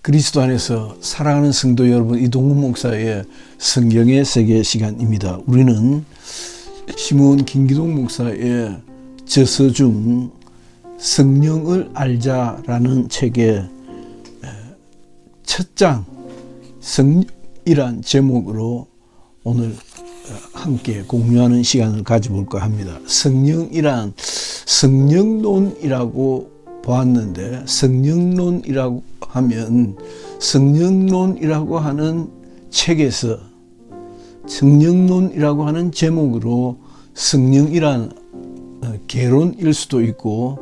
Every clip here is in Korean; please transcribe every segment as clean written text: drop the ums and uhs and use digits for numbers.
그리스도 안에서 사랑하는 성도 여러분, 이동훈 목사의 성경의 세계 시간입니다. 우리는 시몬 김기동 목사의 저서 중 성령을 알자라는 책의 첫 장 성이란 제목으로 오늘 함께 공유하는 시간을 가져볼까 합니다. 성령이란 성령론이라고 보았는데, 성령론이라고 하면 성령론이라고 하는 책에서 성령론이라고 하는 제목으로 성령이란 개론일 수도 있고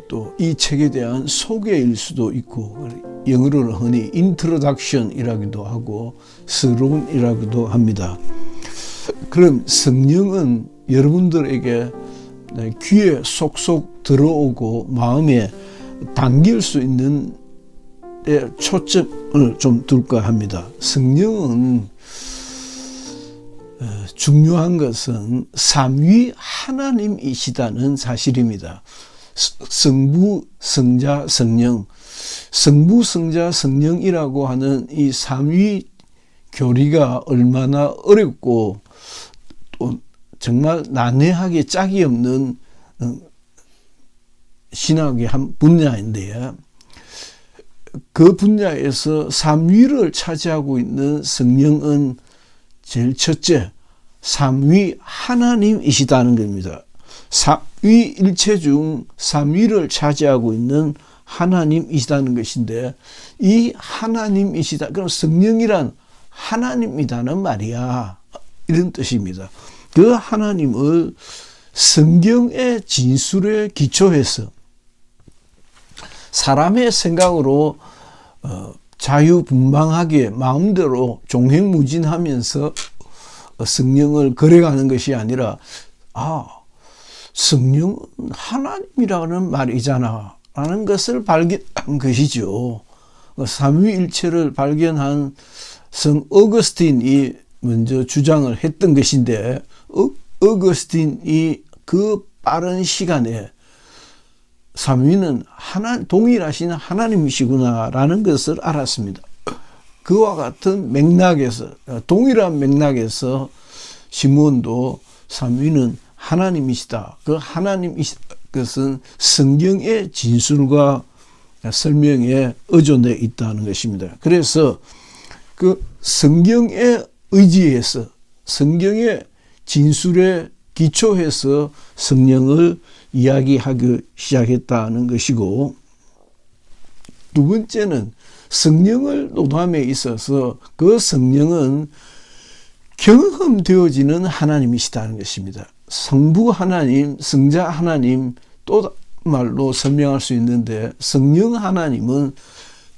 또 이 책에 대한 소개일 수도 있고, 영어로는 흔히 인트로덕션이라고도 하고 서론이라고도 합니다. 그럼 성령은 여러분들에게 귀에 속속 들어오고 마음에 당길 수 있는 데 초점을 좀 둘까 합니다. 성령은 중요한 것은 삼위 하나님이시다는 사실입니다. 성부, 성자, 성령, 성부, 성자, 성령이라고 하는 이 삼위 교리가 얼마나 어렵고 또 정말 난해하게 짝이 없는 신학의 한 분야인데, 그 분야에서 삼위를 차지하고 있는 성령은 제일 첫째 삼위 하나님이시다는 겁니다. 삼위일체 중 삼위를 차지하고 있는 하나님이시다는 것인데, 이 하나님이시다, 그럼 성령이란 하나님이라는 말이야, 이런 뜻입니다. 그 하나님을 성경의 진술에 기초해서 사람의 생각으로 자유분방하게 마음대로 종횡무진하면서 성령을 걸어가는 것이 아니라, 성령은 하나님이라는 말이잖아 라는 것을 발견한 것이죠. 삼위일체를 발견한 성 어거스틴이 먼저 주장을 했던 것인데, 어거스틴이 그 빠른 시간에 삼위는 동일하신 하나님이시구나라는 것을 알았습니다. 그와 같은 맥락에서, 동일한 맥락에서 시몬도 삼위는 하나님이시다, 그 하나님이시 것은 성경의 진술과 설명에 의존되어 있다는 것입니다. 그래서 그 성경에 의지해서, 성경의 진술에 기초해서 성령을 이야기하기 시작했다는 것이고, 두 번째는 성령을 논함에 있어서 그 성령은 경험되어지는 하나님이시다는 것입니다. 성부 하나님, 성자 하나님, 또 말로 설명할 수 있는데, 성령 하나님은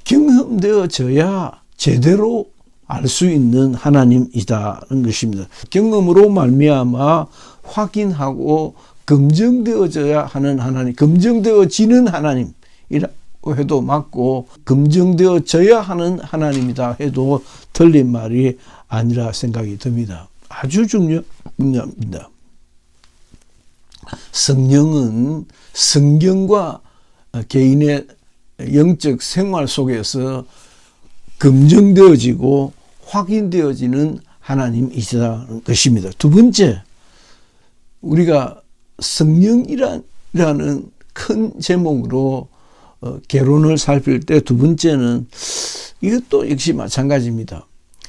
경험되어져야 제대로 알 수 있는 하나님이다는 것입니다. 경험으로 말미암아 확인하고 검증되어져야 하는 하나님, 검증되어지는 하나님이라고 해도 맞고, 검증되어져야 하는 하나님이다 해도 틀린 말이 아니라 생각이 듭니다. 아주 중요한 분야입니다. 성령은 성경과 개인의 영적 생활 속에서 검증되어지고 확인되어지는 하나님이시라는 것입니다. 두 번째, 우리가 성령이라는 큰 제목으로 개론을 살필 때 두 번째는, 이것도 역시 마찬가지입니다.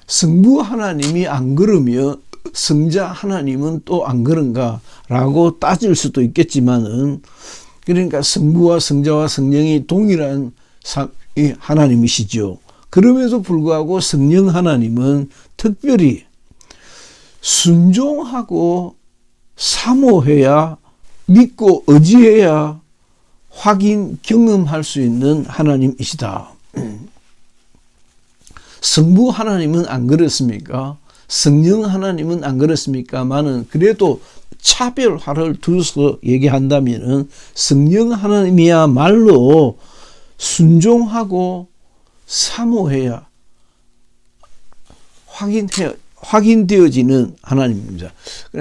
성부 하나님이 안 그러면 성자 하나님은 또 안 그런가 라고 따질 수도 있겠지만은, 그러니까 성부와 성자와 성령이 동일한 하나님이시죠. 그럼에도 불구하고 성령 하나님은 특별히 순종하고 사모해야, 믿고 의지해야 확인, 경험할 수 있는 하나님이시다. 성부 하나님은 안 그렇습니까? 성령 하나님은 안 그렇습니까만은, 그래도 차별화를 두어서 얘기한다면은 성령 하나님이야말로 순종하고 사모해야 확인되어지는 하나님입니다.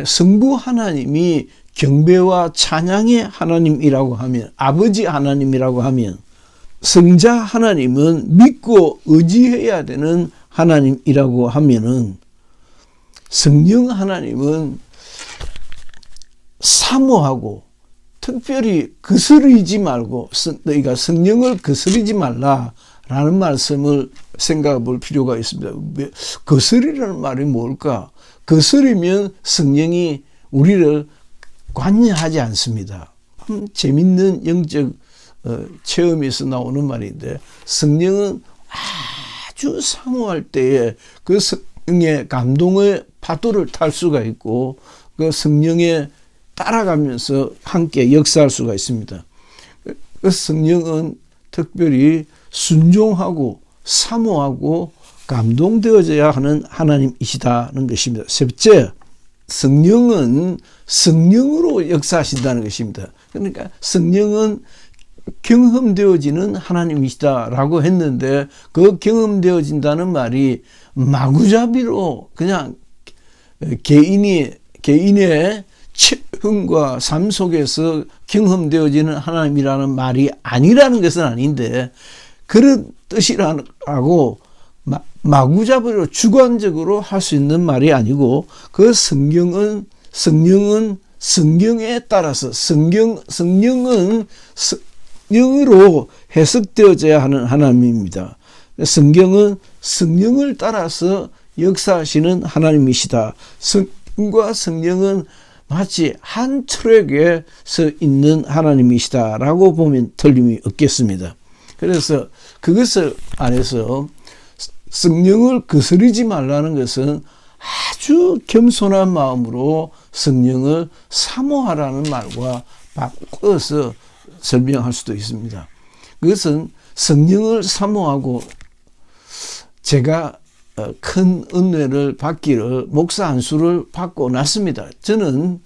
성부 하나님이 경배와 찬양의 하나님이라고 하면, 아버지 하나님이라고 하면, 성자 하나님은 믿고 의지해야 되는 하나님이라고 하면은 성령 하나님은 사모하고 특별히 거스르지 말고 너희가 성령을 거스르지 말라라는 말씀을 생각해 볼 필요가 있습니다. 거스르라는 말이 뭘까? 거스르면 성령이 우리를 관여하지 않습니다. 재밌는 영적 체험에서 나오는 말인데 성령은 아주 사모할 때에 그 성령의 감동의 파도를 탈 수가 있고 그 성령에 따라가면서 함께 역사할 수가 있습니다. 그 성령은 특별히 순종하고 사모하고 감동되어져야 하는 하나님이시다는 것입니다. 셋째, 성령은 성령으로 역사하신다는 것입니다. 그러니까 성령은 경험되어지는 하나님이시다라고 했는데 그 경험되어진다는 말이 마구잡이로 그냥 개인의 체험과 삶 속에서 경험되어지는 하나님이라는 말이 아니라는 것은 아닌데 그런 뜻이라고 마구잡이로 주관적으로 할 수 있는 말이 아니고 그 성령은 성경에 따라서 성령은 성령으로 해석되어져야 하는 하나님입니다. 성경은 성령을 따라서 역사하시는 하나님이시다. 성령과 성령은 마치 한 트랙에 서 있는 하나님이시다라고 보면 틀림이 없겠습니다. 그래서 그것을 안에서 성령을 거스르지 말라는 것은 아주 겸손한 마음으로 성령을 사모하라는 말과 바꿔서 설명할 수도 있습니다. 그것은 성령을 사모하고 제가 큰 은혜를 받기를 목사 안수를 받고 났습니다. 저는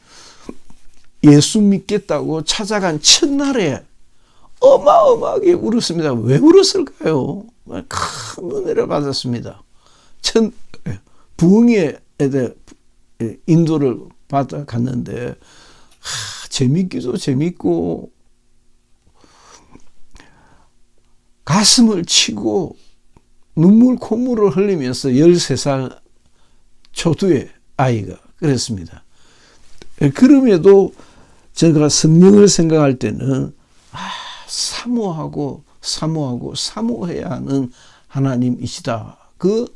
예수 믿겠다고 찾아간 첫날에 어마어마하게 울었습니다. 왜 울었을까요? 큰 은혜를 받았습니다. 부흥회에 인도를 받아 갔는데 재밌기도 재밌고 가슴을 치고 눈물 콧물을 흘리면서 13살 초두의 아이가 그랬습니다. 그럼에도 제가 성령을 생각할 때는 사모하고 사모해야 하는 하나님이시다. 그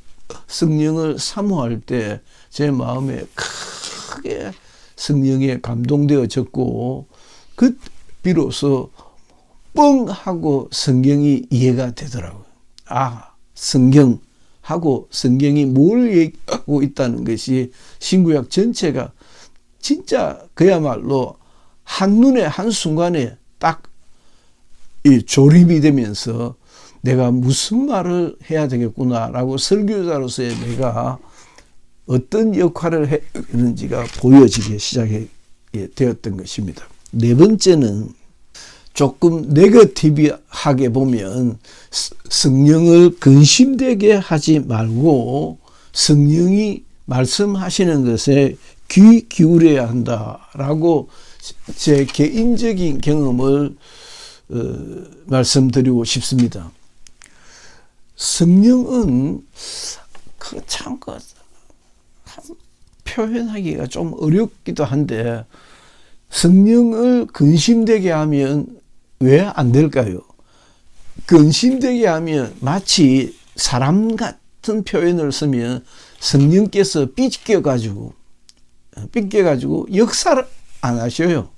성령을 사모할 때 제 마음에 크게 성령에 감동되어졌고 그 비로소 뻥 하고 성경이 이해가 되더라고요. 성경하고 성경이 뭘 얘기하고 있다는 것이 신구약 전체가 진짜 그야말로 한눈에 한순간에 딱 이 조립이 되면서 내가 무슨 말을 해야 되겠구나라고 설교자로서의 내가 어떤 역할을 해야 되는지가 보여지기 시작하게 되었던 것입니다. 네 번째는 조금 네거티브하게 보면 성령을 근심되게 하지 말고 성령이 말씀하시는 것에 귀 기울여야 한다라고 제 개인적인 경험을 말씀드리고 싶습니다. 성령은 참 표현하기가 좀 어렵기도 한데 성령을 근심되게 하면 왜 안 될까요? 근심되게 하면 마치 사람 같은 표현을 쓰면 성령께서 삐껴가지고 역사를 안 하셔요.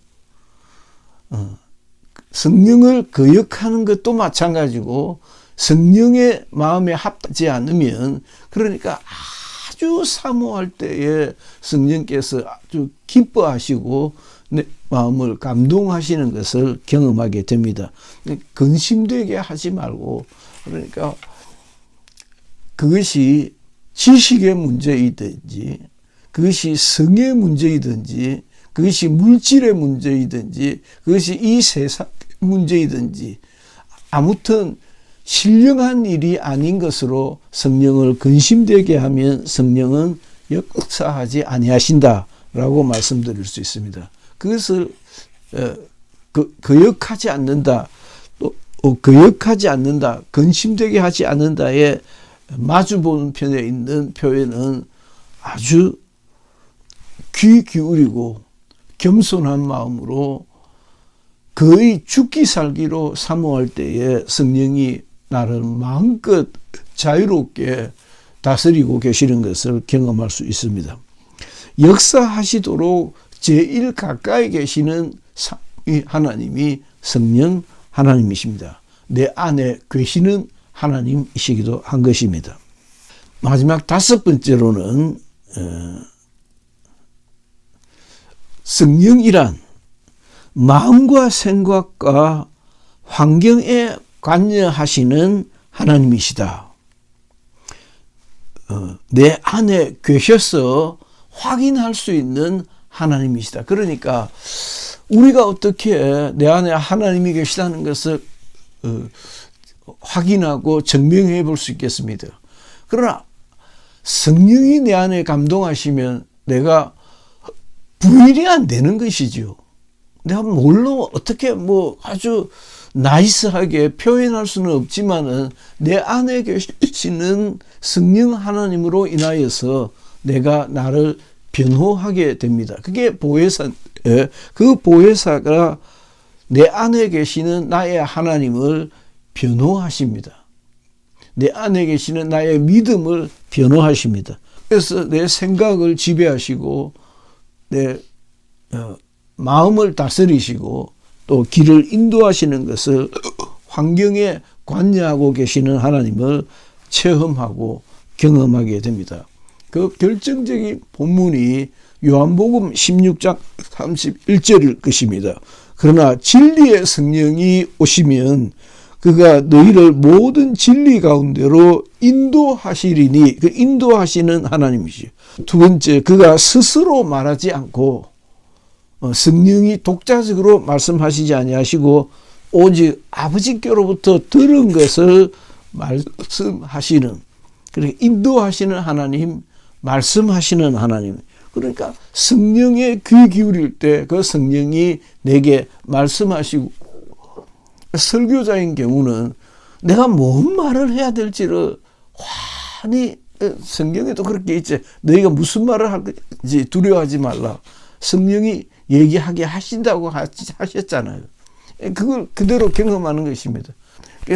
성령을 거역하는 것도 마찬가지고 성령의 마음에 합하지 않으면 그러니까 아주 사모할 때에 성령께서 아주 기뻐하시고 내 마음을 감동하시는 것을 경험하게 됩니다. 근심되게 하지 말고 그러니까 그것이 지식의 문제이든지 그것이 성의 문제이든지 그것이 물질의 문제이든지 그것이 이 세상의 문제이든지 아무튼 신령한 일이 아닌 것으로 성령을 근심되게 하면 성령은 역사하지 아니하신다라고 말씀드릴 수 있습니다. 그것을 거역하지 않는다. 또 거역하지 않는다, 근심되게 하지 않는다에 마주보는 편에 있는 표현은 아주 귀 기울이고 겸손한 마음으로 거의 죽기 살기로 사모할 때에 성령이 나를 마음껏 자유롭게 다스리고 계시는 것을 경험할 수 있습니다. 역사하시도록 제일 가까이 계시는 하나님이 성령 하나님이십니다. 내 안에 계시는 하나님이시기도 한 것입니다. 마지막 다섯 번째로는 성령이란 마음과 생각과 환경에 관여하시는 하나님이시다. 내 안에 계셔서 확인할 수 있는 하나님이시다. 그러니까 우리가 어떻게 내 안에 하나님이 계시다는 것을 확인하고 증명해 볼 수 있겠습니다. 그러나 성령이 내 안에 감동하시면 내가 부인이 안 되는 것이죠. 내가 뭘로 어떻게 아주 나이스하게 표현할 수는 없지만은 내 안에 계시는 성령 하나님으로 인하여서 내가 나를 변호하게 됩니다. 그게 보혜사인데 그 보혜사가 내 안에 계시는 나의 하나님을 변호하십니다. 내 안에 계시는 나의 믿음을 변호하십니다. 그래서 내 생각을 지배하시고 내 마음을 다스리시고 또 길을 인도하시는 것을 환경에 관여하고 계시는 하나님을 체험하고 경험하게 됩니다. 그 결정적인 본문이 요한복음 16장 31절일 것입니다. 그러나 진리의 성령이 오시면 그가 너희를 모든 진리 가운데로 인도하시리니, 그 인도하시는 하나님이시죠. 두 번째, 그가 스스로 말하지 않고 성령이 독자적으로 말씀하시지 아니하시고 오직 아버지께로부터 들은 것을 말씀하시는, 그러니까 인도하시는 하나님, 말씀하시는 하나님. 그러니까 성령에 귀 기울일 때 그 성령이 내게 말씀하시고, 설교자인 경우는 내가 뭔 말을 해야 될지를 환히, 성경에도 그렇게 있지, 너희가 무슨 말을 할지 두려워하지 말라. 성령이 얘기하게 하신다고 하셨잖아요. 그걸 그대로 경험하는 것입니다.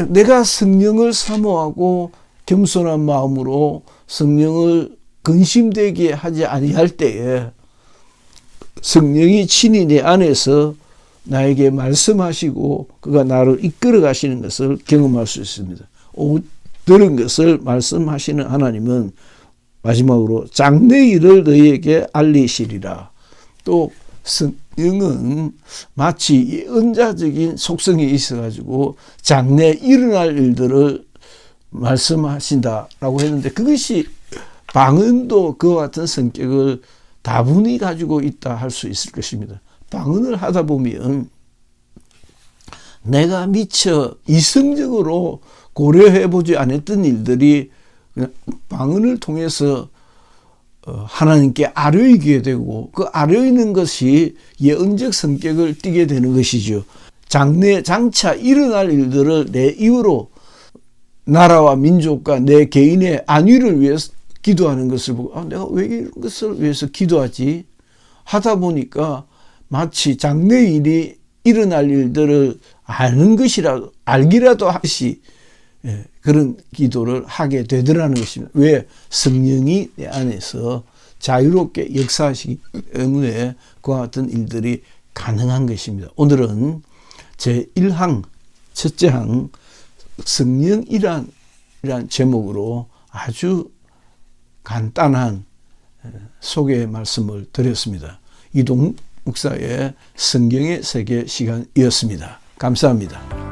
내가 성령을 사모하고 겸손한 마음으로 성령을 근심되게 하지 아니할 때에 성령이 친히 내 안에서 나에게 말씀하시고 그가 나를 이끌어 가시는 것을 경험할 수 있습니다. 들은 것을 말씀하시는 하나님은 마지막으로 장래 일을 너희에게 알리시리라. 또 성령은 마치 예언자적인 속성이 있어가지고 장래 일어날 일들을 말씀하신다라고 했는데, 그것이 방언도 그와 같은 성격을 다분히 가지고 있다 할 수 있을 것입니다. 방언을 하다 보면 내가 미처 이성적으로 고려해보지 않았던 일들이 방언을 통해서 하나님께 아뢰이게 되고, 그 아뢰이는 것이 예언적 성격을 띠게 되는 것이죠. 장래 장차 일어날 일들을 내 입으로 나라와 민족과 내 개인의 안위를 위해서 기도하는 것을 보고, 내가 왜 이런 것을 위해서 기도하지? 하다 보니까 마치 장래 일이 일어날 일들을 아는 것이라도, 알기라도 하시, 그런 기도를 하게 되더라는 것입니다. 왜? 성령이 내 안에서 자유롭게 역사하시기 때문에 그와 같은 일들이 가능한 것입니다. 오늘은 제1항, 첫째 항, 성령이란 제목으로 아주 간단한 소개 말씀을 드렸습니다. 이동 목사의 성경의 세계 시간이었습니다. 감사합니다.